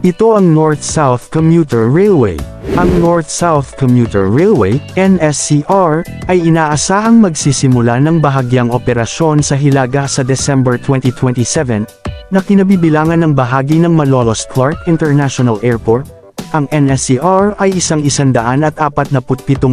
Ito ang North-South Commuter Railway. Ang North-South Commuter Railway, NSCR, ay inaasahang magsisimula ng bahagyang operasyon sa Hilaga sa December 2027, na kinabibilangan ng bahagi ng Malolos Clark International Airport. Ang NSCR ay isang 147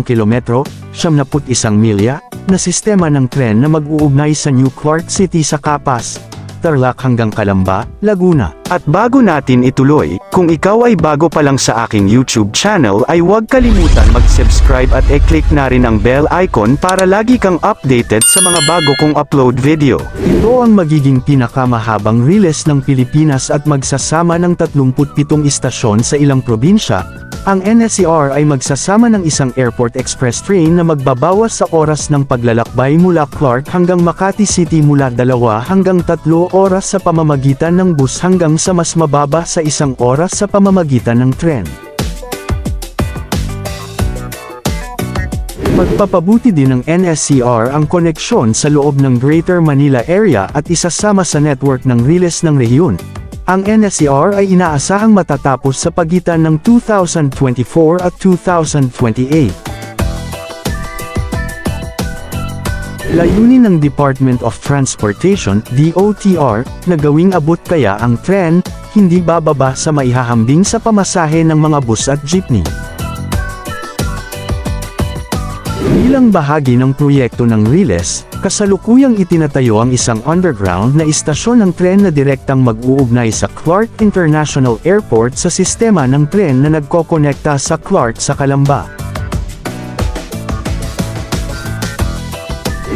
kilometro, 71 milya, na sistema ng tren na mag-uugnay sa New Clark City sa Capas, Tarlac hanggang Calamba, Laguna. At bago natin ituloy, kung ikaw ay bago pa lang sa aking YouTube channel ay huwag kalimutan mag-subscribe at i-click na rin ang bell icon para lagi kang updated sa mga bago kong upload video. Ito ang magiging pinakamahabang riles ng Pilipinas at magsasama ng 37 istasyon sa ilang probinsya. Ang NSCR ay magsasama ng isang airport express train na magbabawas sa oras ng paglalakbay mula Clark hanggang Makati City mula 2 hanggang 3 oras sa pamamagitan ng bus hanggang sa mas mababa sa 1 oras sa pamamagitan ng tren. Magpapabuti din ng NSCR ang koneksyon sa loob ng Greater Manila area at isasama sa network ng riles ng rehiyon. Ang NSCR ay inaasahang matatapos sa pagitan ng 2024 at 2028. Layunin ng Department of Transportation, DOTR, na gawing abot kaya ang tren, hindi bababa sa maihahambing sa pamasahe ng mga bus at jeepney. Bilang bahagi ng proyekto ng riles, kasalukuyang itinatayo ang isang underground na istasyon ng tren na direktang mag-uugnay sa Clark International Airport sa sistema ng tren na nagkokonekta sa Clark sa Calamba.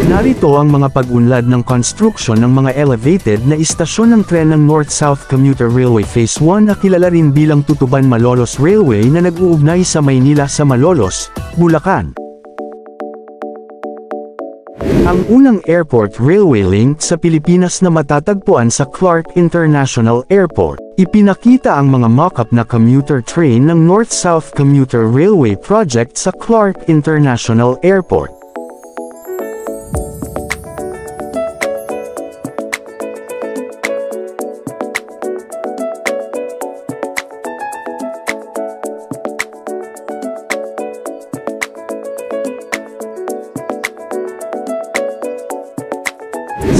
Narito ang mga pag-unlad ng construction ng mga elevated na istasyon ng tren ng North-South Commuter Railway Phase 1 na kilala rin bilang Tutuban-Malolos Railway na nag-uugnay sa Maynila sa Malolos, Bulacan. Ang unang airport railway link sa Pilipinas na matatagpuan sa Clark International Airport. Ipinakita ang mga mock-up na commuter train ng North-South Commuter Railway Project sa Clark International Airport.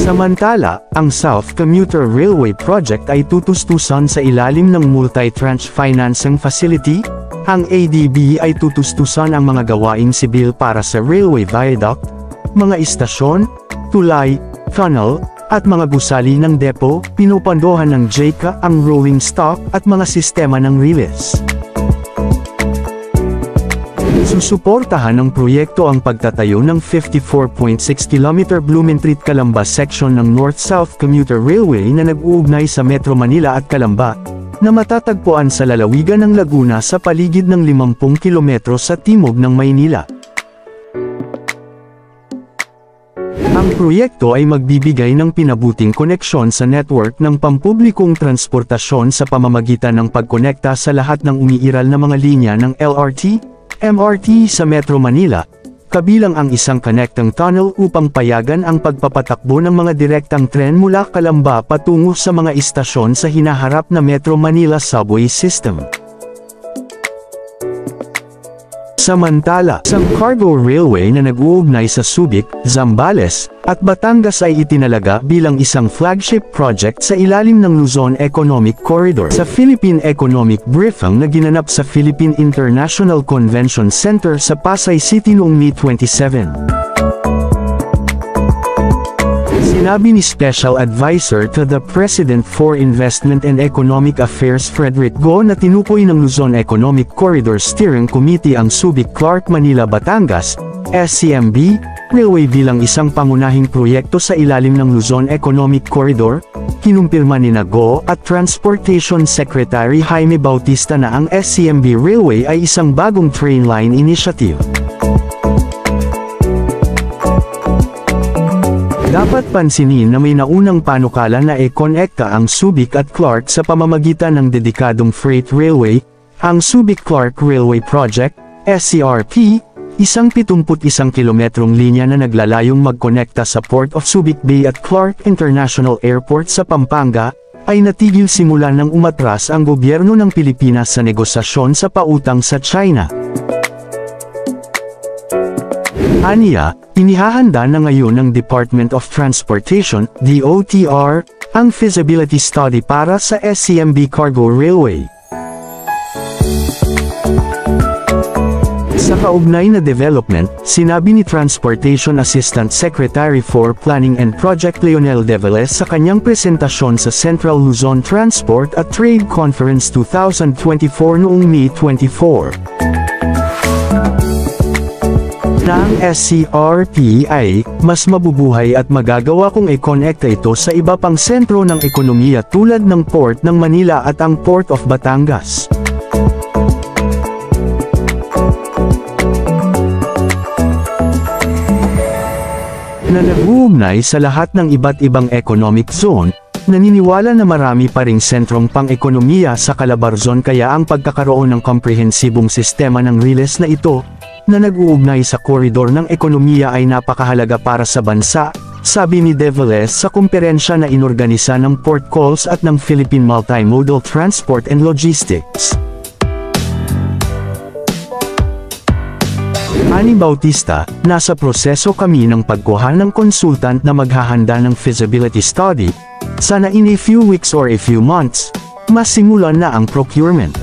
Samantala, ang South Commuter Railway Project ay tutustusan sa ilalim ng Multi-Tranche Financing Facility. Ang ADB ay tutustusan ang mga gawaing sibil para sa railway viaduct, mga istasyon, tulay, tunnel, at mga gusali ng depo. Pinupondohan ng JICA ang rolling stock at mga sistema ng riles. Susuportahan ng proyekto ang pagtatayo ng 54.6 km Blumentritt-Calamba section ng North-South Commuter Railway na nag-uugnay sa Metro Manila at Calamba, na matatagpuan sa lalawigan ng Laguna sa paligid ng 50 km sa timog ng Maynila. Ang proyekto ay magbibigay ng pinabuting koneksyon sa network ng pampublikong transportasyon sa pamamagitan ng pagkonekta sa lahat ng umiiral na mga linya ng LRT, MRT sa Metro Manila, kabilang ang isang connecting tunnel upang payagan ang pagpapatakbo ng mga direktang tren mula Calamba patungo sa mga istasyon sa hinaharap na Metro Manila subway system. Samantala, isang cargo railway na nag-uugnay sa Subic, Zambales, at Batangas ay itinalaga bilang isang flagship project sa ilalim ng Luzon Economic Corridor. Sa Philippine Economic Briefing na ginanap sa Philippine International Convention Center sa Pasay City noong May 27. Sinabi ni Special Advisor to the President for Investment and Economic Affairs Frederick Go na tinukoy ng Luzon Economic Corridor Steering Committee ang Subic-Clark-Manila-Batangas, SCMB, Railway bilang isang pangunahing proyekto sa ilalim ng Luzon Economic Corridor. Kinumpirma ni Go at Transportation Secretary Jaime Bautista na ang SCMB Railway ay isang bagong train line initiative. Dapat pansinin na may naunang panukala na ikonekta ang Subic at Clark sa pamamagitan ng dedikadong freight railway, ang Subic-Clark Railway Project, SCRP, isang 71 kilometrong linya na naglalayong magkonekta sa Port of Subic Bay at Clark International Airport sa Pampanga, ay natigil simula nang umatras ang gobyerno ng Pilipinas sa negosasyon sa pautang sa China. Aniya, inihahanda na ngayon ng Department of Transportation, DOTR, ang feasibility study para sa SCMB Cargo Railway. Sa kaugnay na development, sinabi ni Transportation Assistant Secretary for Planning and Project Leonel Develes sa kanyang presentasyon sa Central Luzon Transport at Trade Conference 2024 noong May 24. Na ang SCRT ay mas mabubuhay at magagawa kung i-connecta ito sa iba pang sentro ng ekonomiya tulad ng Port ng Manila at ang Port of Batangas. Na nag-uugnay sa lahat ng iba't ibang economic zone, naniniwala na marami pa ring sentrong pang-ekonomiya sa Calabarzon kaya ang pagkakaroon ng komprehensibong sistema ng riles na ito, na nag-uugnay sa koridor ng ekonomiya ay napakahalaga para sa bansa, sabi ni Develes sa kumperensya na inorganisa ng Port Calls at ng Philippine Multimodal Transport and Logistics. Ani Bautista, nasa proseso kami ng pagkuha ng consultant na maghahanda ng feasibility study, sana in a few weeks or a few months, masimulan na ang procurement.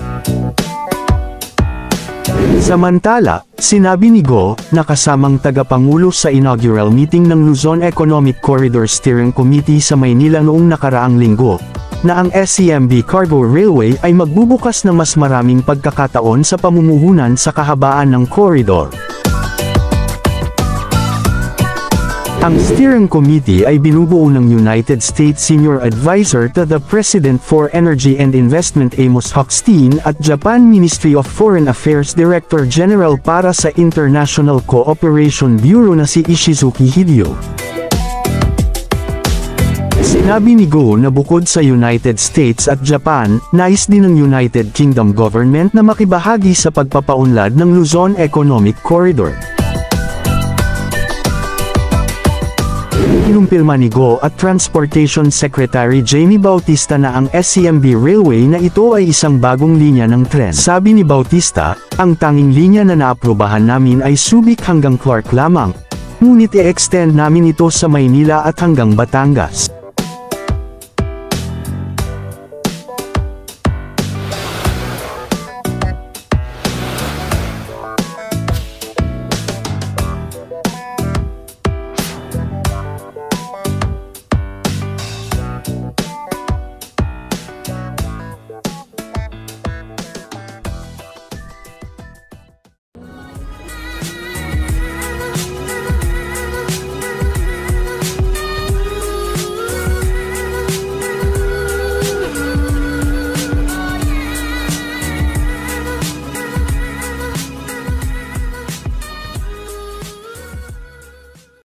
Samantala, sinabi ni Go, na kasamang tagapangulo sa inaugural meeting ng Luzon Economic Corridor Steering Committee sa Maynila noong nakaraang linggo, na ang SCMB Cargo Railway ay magbubukas ng mas maraming pagkakataon sa pamumuhunan sa kahabaan ng koridor. Ang steering committee ay binubuo ng United States Senior Advisor to the President for Energy and Investment Amos Hochstein at Japan Ministry of Foreign Affairs Director General para sa International Cooperation Bureau na si Ishizuki Hideo. Sinabi ni Go na bukod sa United States at Japan, nais din ng United Kingdom government na makibahagi sa pagpapaunlad ng Luzon Economic Corridor. Kinumpirma ni Go at Transportation Secretary Jamie Bautista na ang SCMB Railway na ito ay isang bagong linya ng tren. Sabi ni Bautista, ang tanging linya na naaprubahan namin ay Subic hanggang Clark lamang, ngunit i-extend namin ito sa Maynila at hanggang Batangas.